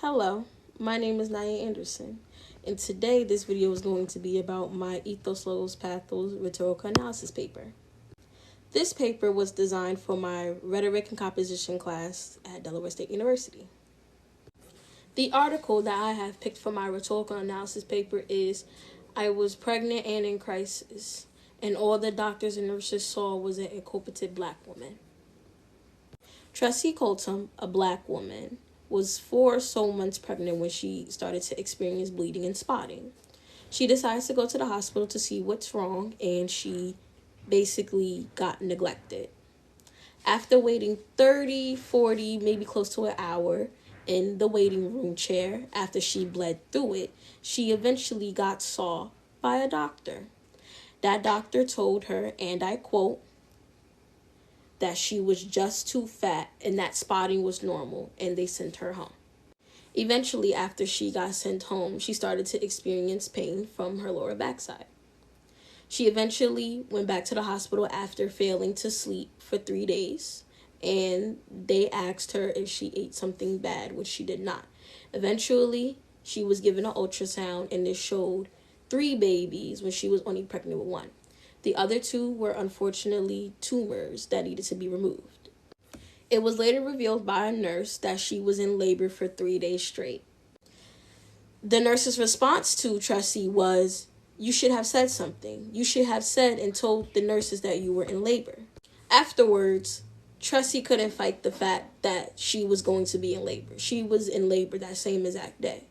Hello, my name is Nia Anderson, and today this video is going to be about my Ethos Logos Pathos rhetorical analysis paper. This paper was designed for my rhetoric and composition class at Delaware State University. The article that I have picked for my rhetorical analysis paper is I was pregnant and in crisis, and all the doctors and nurses saw was an incompetent black woman. Tressie Colton, a black woman, was 4 or so months pregnant when she started to experience bleeding and spotting. She decides to go to the hospital to see what's wrong, and she basically got neglected. After waiting 30, 40, maybe close to an hour in the waiting room chair after she bled through it, she eventually got saw by a doctor. That doctor told her, and I quote, that she was just too fat and that spotting was normal, and they sent her home. Eventually, after she got sent home, she started to experience pain from her lower backside. She eventually went back to the hospital after failing to sleep for 3 days, and they asked her if she ate something bad, which she did not. Eventually, she was given an ultrasound, and it showed 3 babies when she was only pregnant with 1. The other 2 were unfortunately tumors that needed to be removed. It was later revealed by a nurse that she was in labor for 3 days straight. The nurse's response to Tressie was, "You should have said something. You should have said and told the nurses that you were in labor." Afterwards, Tressie couldn't fight the fact that she was going to be in labor. She was in labor that same exact day.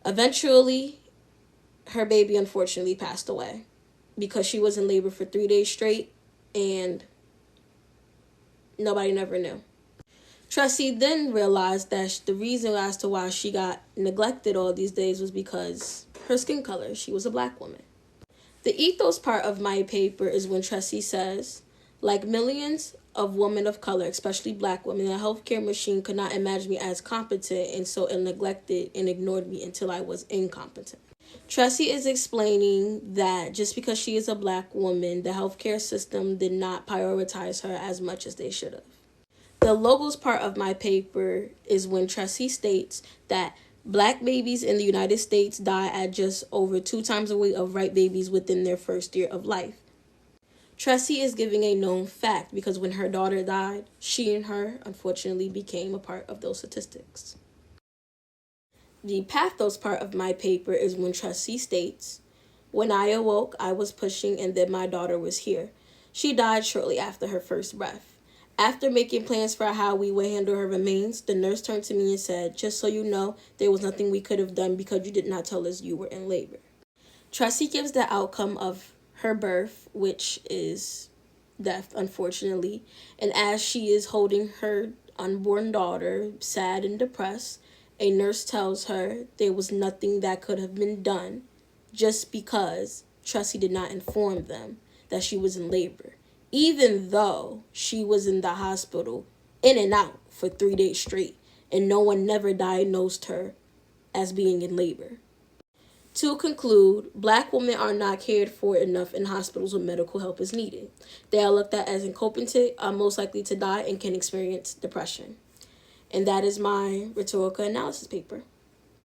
Eventually, her baby unfortunately passed away, because she was in labor for 3 days straight, and nobody never knew. Tressie then realized that the reason as to why she got neglected all these days was because her skin color. She was a black woman. The ethos part of my paper is when Tressie says, like millions of women of color, especially black women, the healthcare machine could not imagine me as competent, and so it neglected and ignored me until I was incompetent. Tressie is explaining that just because she is a black woman, the healthcare system did not prioritize her as much as they should have. The logos part of my paper is when Tressie states that black babies in the United States die at just over 2 times the rate of white babies within their first year of life. Tressie is giving a known fact because when her daughter died, she and her unfortunately became a part of those statistics. The pathos part of my paper is when Tressie states, when I awoke, I was pushing and then my daughter was here. She died shortly after her first breath. After making plans for how we would handle her remains, the nurse turned to me and said, just so you know, there was nothing we could have done because you did not tell us you were in labor. Tressie gives the outcome of her birth, which is death, unfortunately, and as she is holding her unborn daughter, sad and depressed, a nurse tells her there was nothing that could have been done just because Tressie did not inform them that she was in labor, even though she was in the hospital in and out for 3 days straight, and no one never diagnosed her as being in labor. To conclude, black women are not cared for enough in hospitals when medical help is needed. They are looked at as incompetent, are most likely to die, and can experience depression. And that is my rhetorical analysis paper.